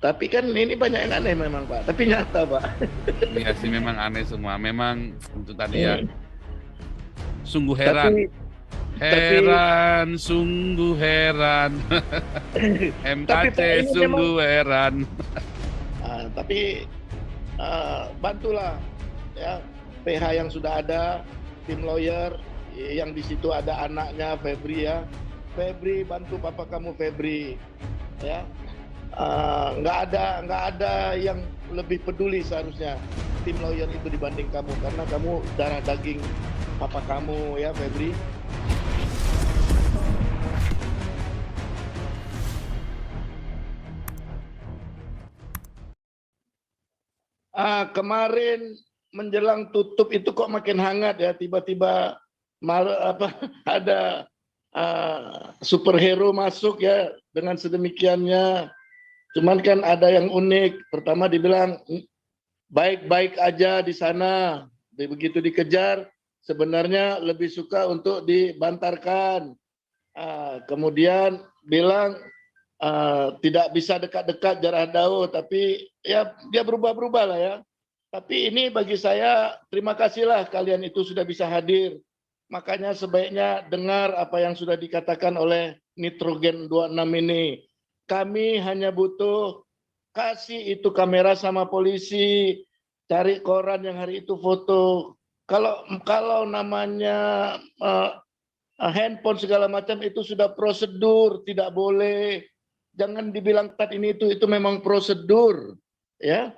Tapi kan ini banyak yang aneh memang Pak, tapi nyata Pak. Iya sih memang aneh semua. Memang itu tadi ya, Hmm. sungguh heran. Tapi tapi Heran, sungguh heran. tapi MKC Pak ini memang sungguh heran. tapi bantulah ya PH yang sudah ada, tim lawyer yang di situ ada anaknya Febri ya. Febri bantu papa kamu Febri ya. Nggak ada yang lebih peduli seharusnya tim lawyer itu dibanding kamu karena kamu darah daging papa kamu ya Febri. Kemarin menjelang tutup itu kok makin hangat ya, tiba-tiba ada superhero masuk ya dengan sedemikiannya. Cuman kan ada yang unik. Pertama dibilang baik-baik aja di sana, begitu dikejar sebenarnya lebih suka untuk dibantarkan. Kemudian bilang tidak bisa dekat-dekat jarak jauh, tapi ya dia berubah-berubah lah ya. Tapi ini bagi saya terima kasihlah kalian itu sudah bisa hadir. Makanya sebaiknya dengar apa yang sudah dikatakan oleh Nitrogen 26 ini. Kami hanya butuh kasih itu kamera sama polisi, cari koran yang hari itu foto. Kalau namanya handphone segala macam itu sudah prosedur, tidak boleh. Jangan dibilang tat ini itu memang prosedur, ya.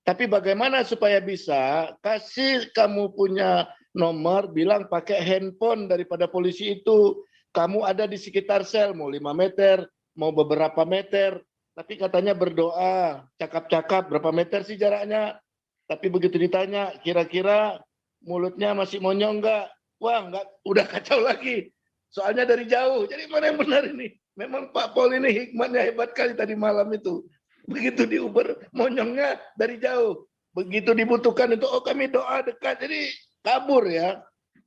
Tapi bagaimana supaya bisa kasih kamu punya nomor, bilang pakai handphone daripada polisi itu. Kamu ada di sekitar sel, mau 5 meter, mau beberapa meter. Tapi katanya berdoa, cakap-cakap berapa meter sih jaraknya. Tapi begitu ditanya, kira-kira mulutnya masih monyong enggak? Wah, enggak, udah kacau lagi. Soalnya dari jauh. Jadi mana yang benar ini? Memang Pak Pol ini hikmatnya hebat kali tadi malam itu. Begitu diuber monyongnya dari jauh. Begitu dibutuhkan itu, oh kami doa dekat. Jadi kabur ya.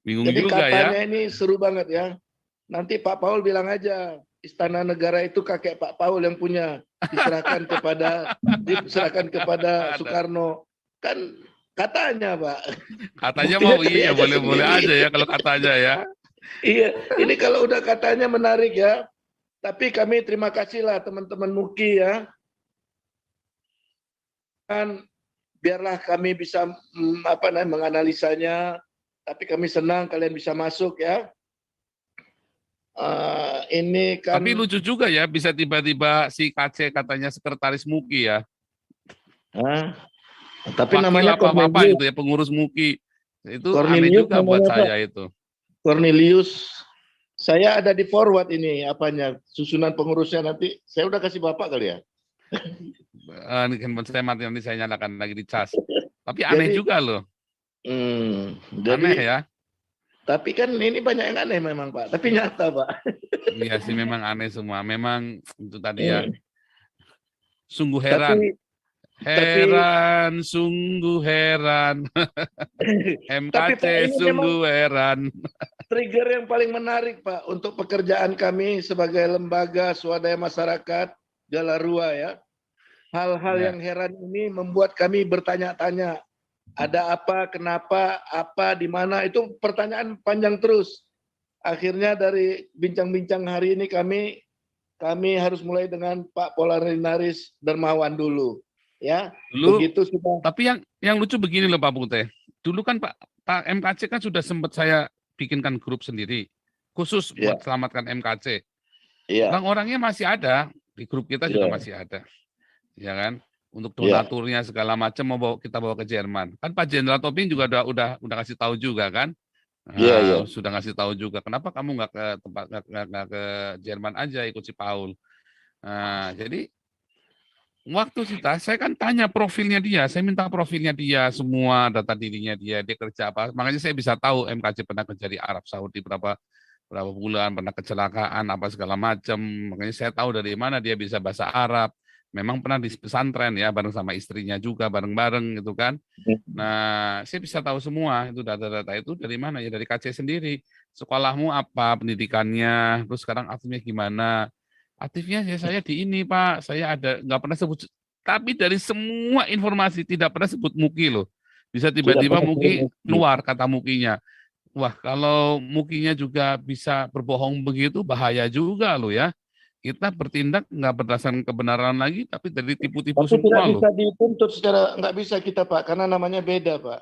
Bingung Jadi juga ya. katanya ini seru banget ya. Nanti Pak Paul bilang aja, Istana Negara itu kakek Pak Paul yang punya. Diserahkan kepada Soekarno. Kan katanya Pak. Katanya Buktinya mau cari iya, aja boleh-boleh aja sendiri. ya kalau katanya ya. Iya, ini kalau udah katanya menarik ya. Tapi kami terima kasih lah teman-teman MUKI ya. Kan biarlah kami bisa menganalisanya. Tapi kami senang kalian bisa masuk ya. Ini Tapi kan, lucu juga ya, bisa tiba-tiba si KC katanya sekretaris MUKI ya. tapi Wakil namanya apa-apa Cornelius. gitu ya, pengurus MUKI. Itu aneh Cornelius juga buat namanya Pak. saya itu. Cornelius. Saya ada di forward ini apanya susunan pengurusnya nanti. Saya udah kasih Bapak kali ya. Ini handphone saya mati, nanti saya nyalakan lagi di cas. Tapi aneh Jadi, juga loh. jadi Aneh ya. tapi kan ini banyak yang aneh memang Pak. Tapi nyata Pak. Iya sih memang aneh semua. Memang itu tadi ya, Hmm. sungguh heran. Tapi tapi Heran, sungguh heran. tapi MKC Pak ini memang sungguh heran. trigger yang paling menarik Pak untuk pekerjaan kami sebagai lembaga swadaya masyarakat Galarua ya. Hal-hal Ya. yang heran ini membuat kami bertanya-tanya. Ada apa, kenapa, apa, di mana, itu pertanyaan panjang terus. Akhirnya dari bincang-bincang hari ini kami harus mulai dengan Pak Polarinaris Dermawan dulu. Ya, Dulu, begitu sudah. tapi yang lucu begini loh Pak Putih. Dulu kan Pak MKC kan sudah sempat saya bikinkan grup sendiri, khusus Ya, buat selamatkan MKC. ya, Orang-orangnya masih ada, di grup kita juga ya, masih ada, ya kan? Untuk ya, donaturnya segala macam kita bawa ke Jerman. Kan Pak Jenderal Toping juga udah kasih tahu juga kan? ya, ya. Sudah ngasih tahu juga. Kenapa kamu nggak ke tempat nggak ke Jerman aja ikut si Paul? Jadi waktu saya kan tanya profilnya dia, saya minta profilnya dia, semua data dirinya dia kerja apa. Makanya saya bisa tahu MKC pernah kerja di Arab Saudi berapa berapa bulan, pernah kecelakaan apa segala macam. Makanya saya tahu dari mana dia bisa bahasa Arab. Memang pernah di pesantren ya, bareng sama istrinya juga, bareng-bareng gitu kan. Nah, saya bisa tahu semua itu data-data itu dari mana ya, dari KC sendiri. Sekolahmu apa, pendidikannya, terus sekarang aktifnya gimana? Aktifnya ya saya di ini Pak, saya ada nggak pernah sebut Tapi dari semua informasi tidak pernah sebut Muki loh. Bisa Tidak tiba-tiba pernah Muki sebut. keluar kata Mukinya. Wah, kalau Mukinya juga bisa berbohong begitu, bahaya juga loh ya. Kita bertindak nggak berdasarkan kebenaran lagi, tapi dari tipu-tipu Tapi tidak semua loh. bisa dituntut secara, nggak bisa kita Pak, karena namanya beda Pak.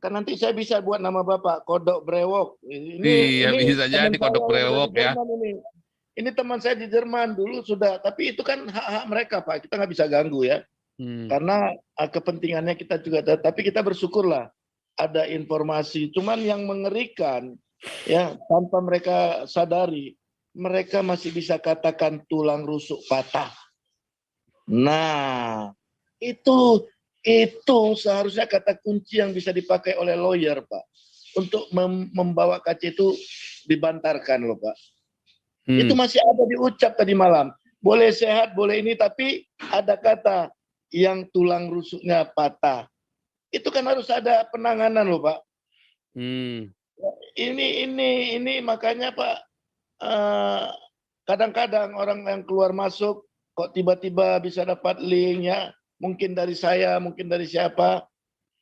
Kan nanti saya bisa buat nama Bapak Kodok Brewok. Iya, Ini bisa teman jadi kodok saya yang dari brewok ya. Jerman ini. Ini teman saya di Jerman dulu sudah, tapi itu kan hak-hak mereka Pak. Kita nggak bisa ganggu ya. Hmm. Karena kepentingannya kita juga, tapi kita bersyukurlah ada informasi. Cuman yang mengerikan ya, tanpa mereka sadari, mereka masih bisa katakan tulang rusuk patah. Nah, itu seharusnya kata kunci yang bisa dipakai oleh lawyer, Pak, untuk membawa KC itu dibantarkan loh, Pak. Itu masih ada diucap tadi malam. Boleh sehat, boleh ini, tapi ada kata yang tulang rusuknya patah. Itu kan harus ada penanganan loh, Pak. Ini makanya Pak, kadang-kadang orang yang keluar masuk kok tiba-tiba bisa dapat link ya, mungkin dari saya, mungkin dari siapa,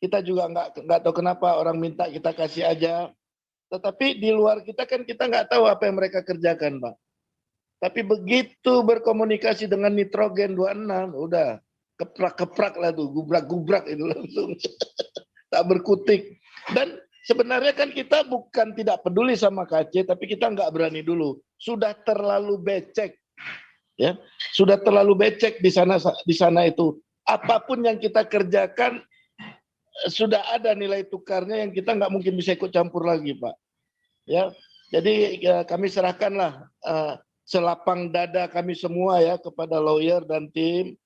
kita juga nggak tahu kenapa orang minta kita kasih aja. Tetapi di luar kita kan kita nggak tahu apa yang mereka kerjakan, Pak. Tapi begitu berkomunikasi dengan nitrogen 26, udah keprak-keprak lah tuh, gubrak-gubrak itu langsung tak berkutik. Dan sebenarnya kan kita bukan tidak peduli sama KC, tapi kita nggak berani dulu. Sudah terlalu becek, ya, sudah terlalu becek di sana itu. Apapun yang kita kerjakan sudah ada nilai tukarnya yang kita nggak mungkin bisa ikut campur lagi, Pak. Ya, jadi ya, kami serahkanlah selapang dada kami semua ya kepada lawyer dan tim,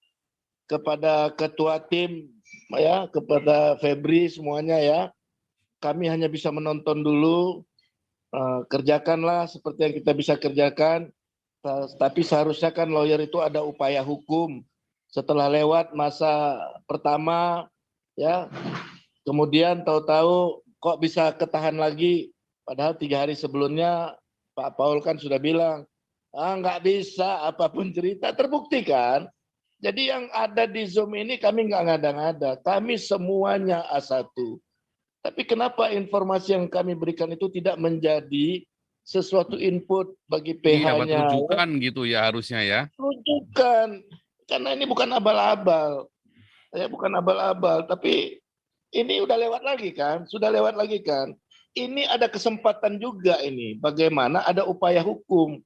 kepada ketua tim, ya, kepada Febri semuanya ya. Kami hanya bisa menonton dulu, kerjakanlah seperti yang kita bisa kerjakan. Tapi seharusnya kan lawyer itu ada upaya hukum. Setelah lewat masa pertama, ya, kemudian tahu-tahu kok bisa ketahan lagi. Padahal 3 hari sebelumnya Pak Paul kan sudah bilang, nggak bisa, apapun cerita terbukti kan. Jadi yang ada di Zoom ini kami nggak ngada-ngada, kami semuanya A1. Tapi kenapa informasi yang kami berikan itu tidak menjadi sesuatu input bagi Iya, buat PH-nya? rujukan gitu ya harusnya ya. Rujukan, karena ini bukan abal-abal. Ya, bukan abal-abal, tapi ini udah lewat lagi kan, sudah lewat lagi kan. Ini ada kesempatan juga ini, bagaimana ada upaya hukum.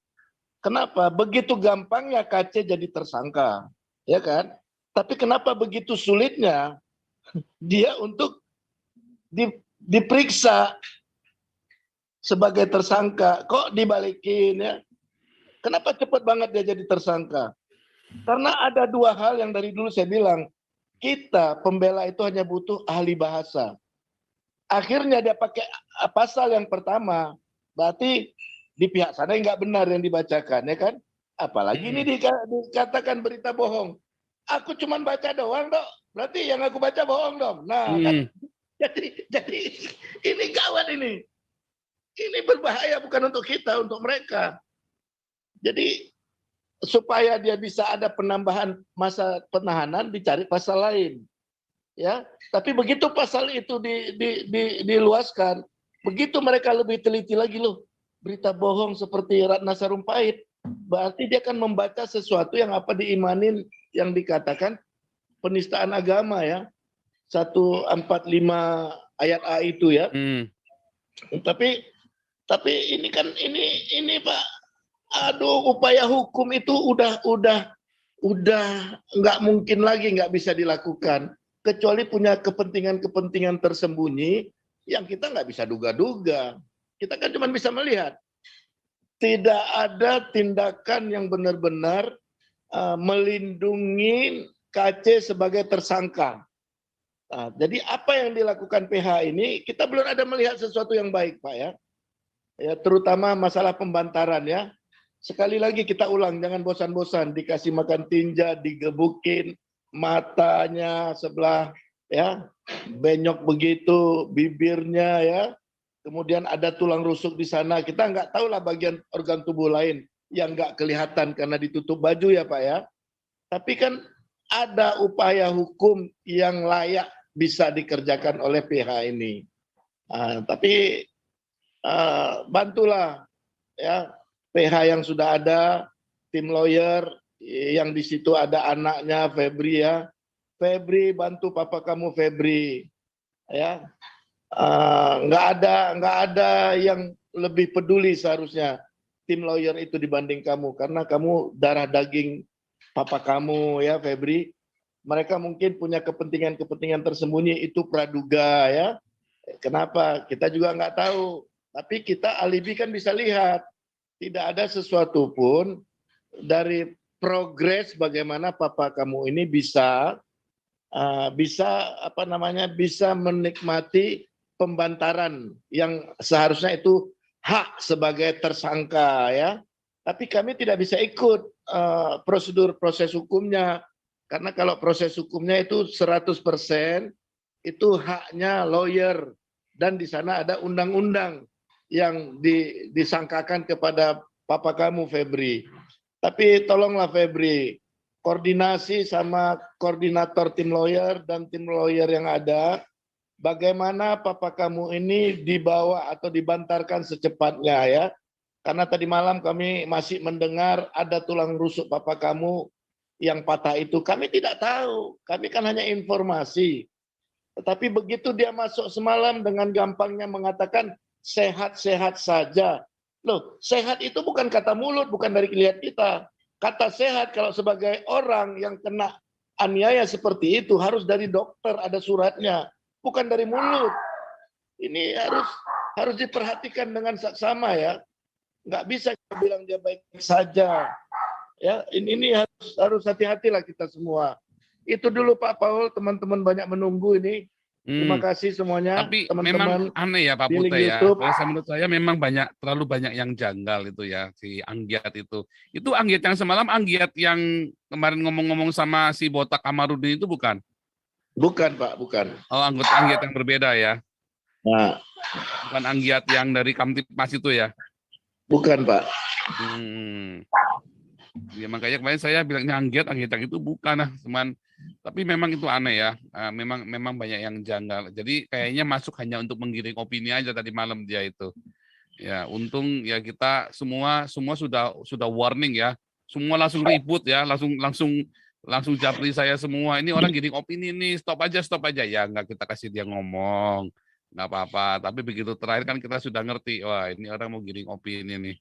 Kenapa? Begitu gampangnya KC jadi tersangka, ya kan? Tapi kenapa begitu sulitnya dia untuk diperiksa sebagai tersangka? Kok dibalikin ya? Kenapa cepat banget dia jadi tersangka? Karena ada 2 hal yang dari dulu saya bilang, kita pembela itu hanya butuh ahli bahasa. Akhirnya dia pakai pasal yang pertama, berarti di pihak sana nggak benar yang dibacakan, ya kan? Apalagi ini dikatakan berita bohong. Aku cuma baca doang, dok. Berarti yang aku baca bohong dong. Nah, kan? Jadi ini gawat ini. Ini berbahaya bukan untuk kita, untuk mereka. Jadi supaya dia bisa ada penambahan masa penahanan, dicari pasal lain. Ya, tapi begitu pasal itu diluaskan, begitu mereka lebih teliti lagi loh, berita bohong seperti Ratna Sarumpait, berarti dia akan membaca sesuatu yang apa diimanin yang dikatakan penistaan agama ya, 145 ayat A itu ya. Tapi ini kan ini Pak, aduh, upaya hukum itu udah nggak mungkin lagi nggak bisa dilakukan. Kecuali punya kepentingan-kepentingan tersembunyi yang kita nggak bisa duga-duga. Kita kan cuma bisa melihat. Tidak ada tindakan yang benar-benar melindungi KC sebagai tersangka. Nah, jadi apa yang dilakukan PH ini, kita belum ada melihat sesuatu yang baik, Pak ya. Ya, terutama masalah pembantaran ya. Sekali lagi kita ulang, jangan bosan-bosan, dikasih makan tinja, digebukin, matanya sebelah ya benyok begitu, bibirnya ya, kemudian ada tulang rusuk di sana. Kita nggak tahu lah bagian organ tubuh lain yang nggak kelihatan karena ditutup baju ya Pak ya. Tapi kan ada upaya hukum yang layak bisa dikerjakan oleh pihak ini. Tapi bantulah ya PH yang sudah ada, tim lawyer yang di situ ada anaknya Febri ya. Febri, bantu papa kamu Febri ya. Nggak ada yang lebih peduli seharusnya tim lawyer itu dibanding kamu, karena kamu darah daging papa kamu ya Febri. Mereka mungkin punya kepentingan tersembunyi, itu praduga ya. Kenapa? Kita juga nggak tahu. Tapi kita alibi kan bisa lihat. Tidak ada sesuatu pun dari progres bagaimana papa kamu ini bisa bisa menikmati pembantaran yang seharusnya itu hak sebagai tersangka ya. Tapi kami tidak bisa ikut prosedur proses hukumnya, karena kalau proses hukumnya itu 100% itu haknya lawyer, dan di sana ada undang-undang yang disangkakan kepada papa kamu Febri. Tapi tolonglah Febri, koordinasi sama koordinator tim lawyer dan tim lawyer yang ada, bagaimana papa kamu ini dibawa atau dibantarkan secepatnya ya. Karena tadi malam kami masih mendengar ada tulang rusuk papa kamu yang patah itu. Kami tidak tahu, kami kan hanya informasi. Tetapi begitu dia masuk semalam dengan gampangnya mengatakan sehat-sehat saja. Loh, sehat itu bukan kata mulut, bukan dari lihat kita. Kata sehat kalau sebagai orang yang kena aniaya seperti itu harus dari dokter, ada suratnya, bukan dari mulut. Ini harus diperhatikan dengan saksama ya. Nggak bisa kita bilang dia baik saja. Ya, ini harus hati-hatilah kita semua. Itu dulu Pak Paul, teman-teman banyak menunggu ini. Terima kasih semuanya, Tapi teman-teman memang aneh ya Pak di Pute ya. YouTube. Menurut saya memang terlalu banyak yang janggal itu ya, si Anggiat itu. Itu Anggiat yang semalam, Anggiat yang kemarin ngomong-ngomong sama si Botak Kamarudin itu bukan? Bukan Pak, bukan. Oh, anggota Anggiat yang berbeda ya. Nah, Bukan Anggiat yang dari Kamtipmas itu ya. bukan Pak. Ya makanya kemarin saya bilangnya Anggiat yang itu bukan cuman, tapi memang itu aneh ya. Memang banyak yang janggal. Jadi kayaknya masuk hanya untuk menggiring opini aja tadi malam dia itu. Ya, untung ya kita semua sudah warning ya. Semua langsung ribut ya, langsung japri saya semua. Ini orang giring opini nih, stop aja. Ya nggak, kita kasih dia ngomong. Nggak apa-apa. Tapi begitu terakhir kan kita sudah ngerti, wah ini orang mau giring opini nih.